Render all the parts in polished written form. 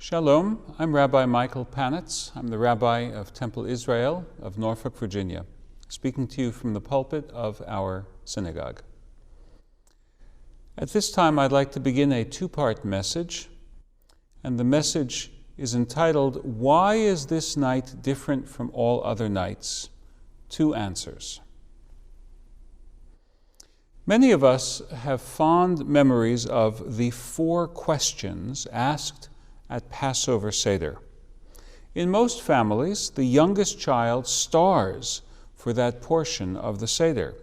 Shalom, I'm Rabbi Michael Panitz. I'm the Rabbi of Temple Israel of Norfolk, Virginia, speaking to you from the pulpit of our synagogue. At this time, I'd like to begin a two-part message, and the message is entitled, Why is this night different from all other nights? Two answers. Many of us have fond memories of the 4 questions asked at Passover Seder. In most families, the youngest child stars for that portion of the Seder,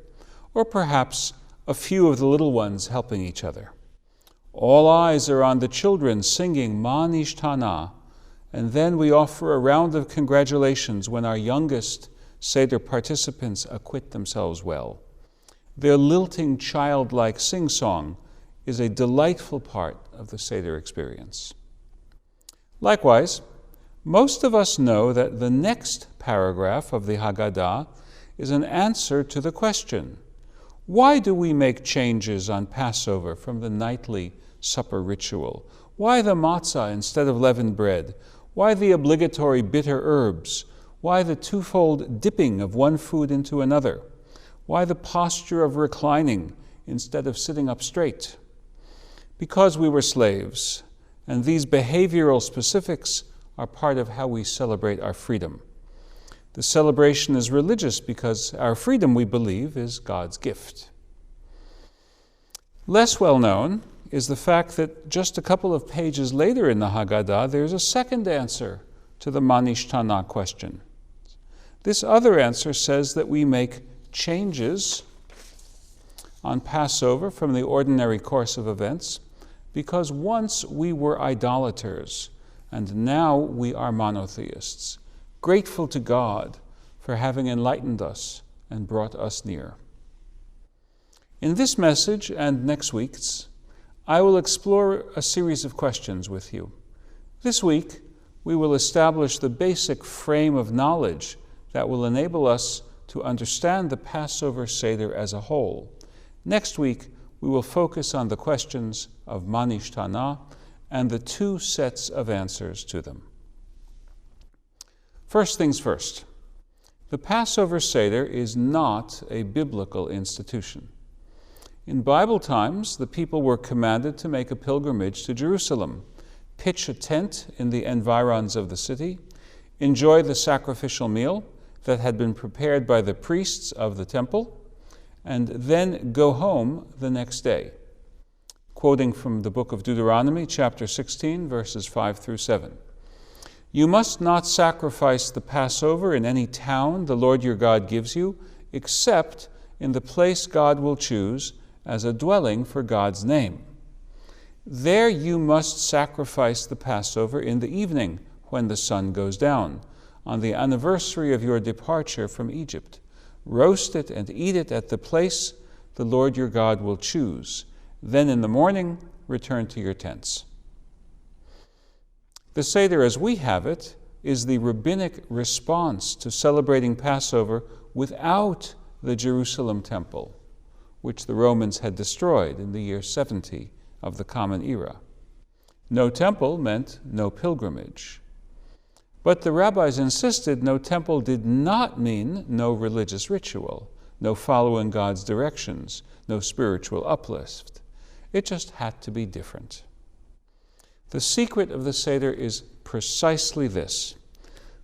or perhaps a few of the little ones helping each other. All eyes are on the children singing Ma Nishtana, and then we offer a round of congratulations when our youngest Seder participants acquit themselves well. Their lilting childlike sing-song is a delightful part of the Seder experience. Likewise, most of us know that the next paragraph of the Haggadah is an answer to the question, why do we make changes on Passover from the nightly supper ritual? Why the matzah instead of leavened bread? Why the obligatory bitter herbs? Why the twofold dipping of one food into another? Why the posture of reclining instead of sitting up straight? Because we were slaves, and these behavioral specifics are part of how we celebrate our freedom. The celebration is religious because our freedom, we believe, is God's gift. Less well known is the fact that just a couple of pages later in the Haggadah, there's a second answer to the Ma Nishtana question. This other answer says that we make changes on Passover from the ordinary course of events because once we were idolaters and now we are monotheists, grateful to God for having enlightened us and brought us near. In this message and next week's, I will explore a series of questions with you. This week, we will establish the basic frame of knowledge that will enable us to understand the Passover Seder as a whole. Next week, we will focus on the questions of Ma Nishtana and the 2 sets of answers to them. First things first, the Passover Seder is not a biblical institution. In Bible times, the people were commanded to make a pilgrimage to Jerusalem, pitch a tent in the environs of the city, enjoy the sacrificial meal that had been prepared by the priests of the temple, and then go home the next day. Quoting from the book of Deuteronomy, chapter 16, verses 5 through 7. You must not sacrifice the Passover in any town the Lord your God gives you, except in the place God will choose as a dwelling for God's name. There you must sacrifice the Passover in the evening when the sun goes down, on the anniversary of your departure from Egypt. Roast it and eat it at the place the Lord your God will choose. Then in the morning, return to your tents. The Seder as we have it is the rabbinic response to celebrating Passover without the Jerusalem temple, which the Romans had destroyed in the year 70 of the Common Era. No temple meant no pilgrimage. But the rabbis insisted no temple did not mean no religious ritual, no following God's directions, no spiritual uplift. It just had to be different. The secret of the Seder is precisely this.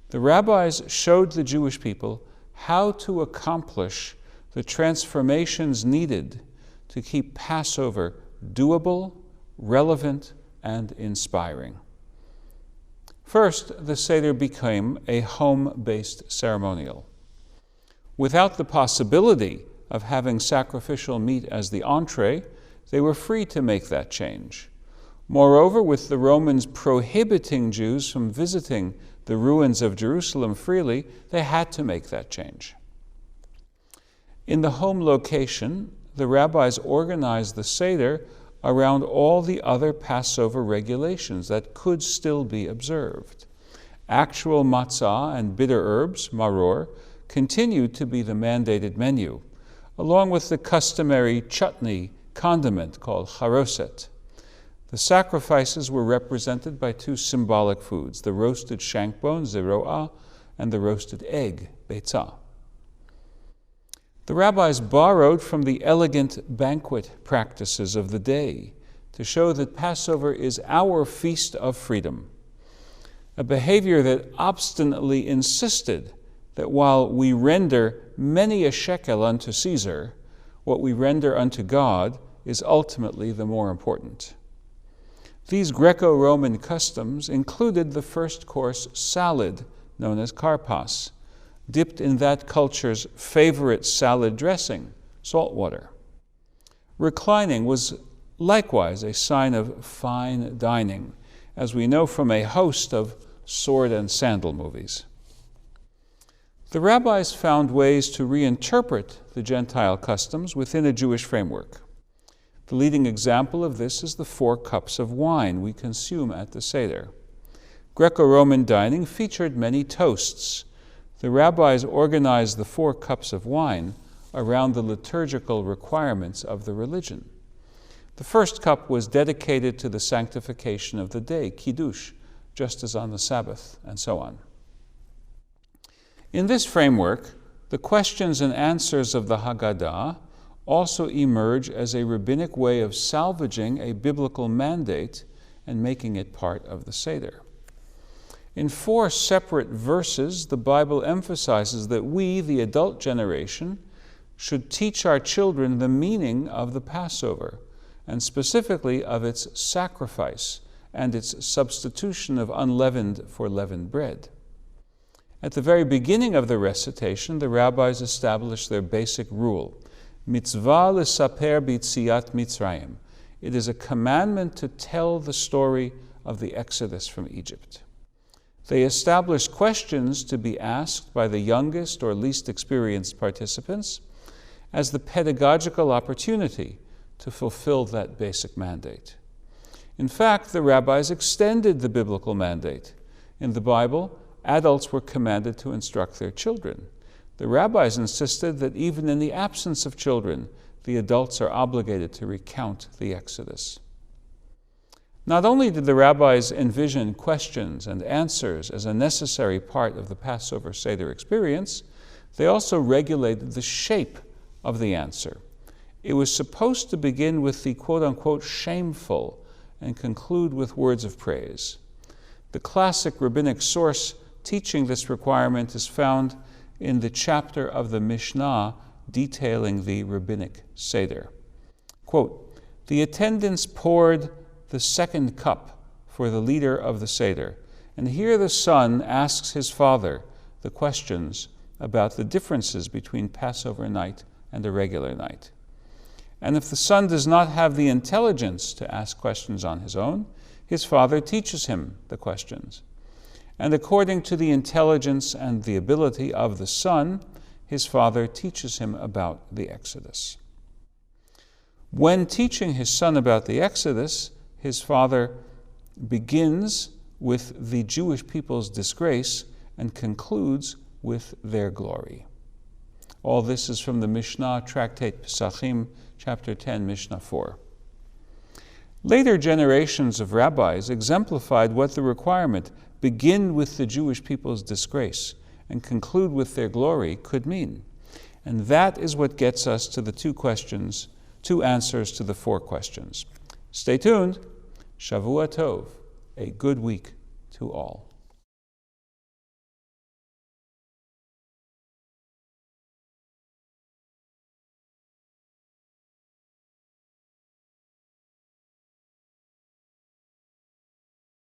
The rabbis showed the Jewish people how to accomplish the transformations needed to keep Passover doable, relevant, and inspiring. First, the Seder became a home-based ceremonial. Without the possibility of having sacrificial meat as the entree, they were free to make that change. Moreover, with the Romans prohibiting Jews from visiting the ruins of Jerusalem freely, they had to make that change. In the home location, the rabbis organized the Seder around all the other Passover regulations that could still be observed. Actual matzah and bitter herbs, maror, continued to be the mandated menu, along with the customary chutney condiment called charoset. The sacrifices were represented by two symbolic foods, the roasted shank bone, zeroah, and the roasted egg, beitzah. The rabbis borrowed from the elegant banquet practices of the day to show that Passover is our feast of freedom, a behavior that obstinately insisted that while we render many a shekel unto Caesar, what we render unto God is ultimately the more important. These Greco-Roman customs included the first course salad, known as karpas, dipped in that culture's favorite salad dressing, salt water. Reclining was likewise a sign of fine dining, as we know from a host of sword and sandal movies. The rabbis found ways to reinterpret the Gentile customs within a Jewish framework. The leading example of this is the 4 cups of wine we consume at the Seder. Greco-Roman dining featured many toasts. The rabbis organized the 4 cups of wine around the liturgical requirements of the religion. The first cup was dedicated to the sanctification of the day, kiddush, just as on the Sabbath, and so on. In this framework, the questions and answers of the Haggadah also emerge as a rabbinic way of salvaging a biblical mandate and making it part of the Seder. In 4 separate verses, the Bible emphasizes that we, the adult generation, should teach our children the meaning of the Passover, and specifically of its sacrifice and its substitution of unleavened for leavened bread. At the very beginning of the recitation, the rabbis established their basic rule: mitzvah lesaper b'tziat Mitzrayim. It is a commandment to tell the story of the Exodus from Egypt. They established questions to be asked by the youngest or least experienced participants as the pedagogical opportunity to fulfill that basic mandate. In fact, the rabbis extended the biblical mandate. In the Bible, adults were commanded to instruct their children. The rabbis insisted that even in the absence of children, the adults are obligated to recount the Exodus. Not only did the rabbis envision questions and answers as a necessary part of the Passover Seder experience, they also regulated the shape of the answer. It was supposed to begin with the quote-unquote shameful and conclude with words of praise. The classic rabbinic source teaching this requirement is found in the chapter of the Mishnah detailing the rabbinic Seder. Quote, "The attendants poured the second cup for the leader of the Seder, and here the son asks his father the questions about the differences between Passover night and a regular night. And if the son does not have the intelligence to ask questions on his own, his father teaches him the questions. And according to the intelligence and the ability of the son, his father teaches him about the Exodus." When teaching his son about the Exodus, his father begins with the Jewish people's disgrace and concludes with their glory. All this is from the Mishnah, Tractate Pesachim, chapter 10, Mishnah 4. Later generations of rabbis exemplified what the requirement, begin with the Jewish people's disgrace and conclude with their glory, could mean. And that is what gets us to the 2 answers to the 4 questions. Stay tuned. Shavua Tov, a good week to all.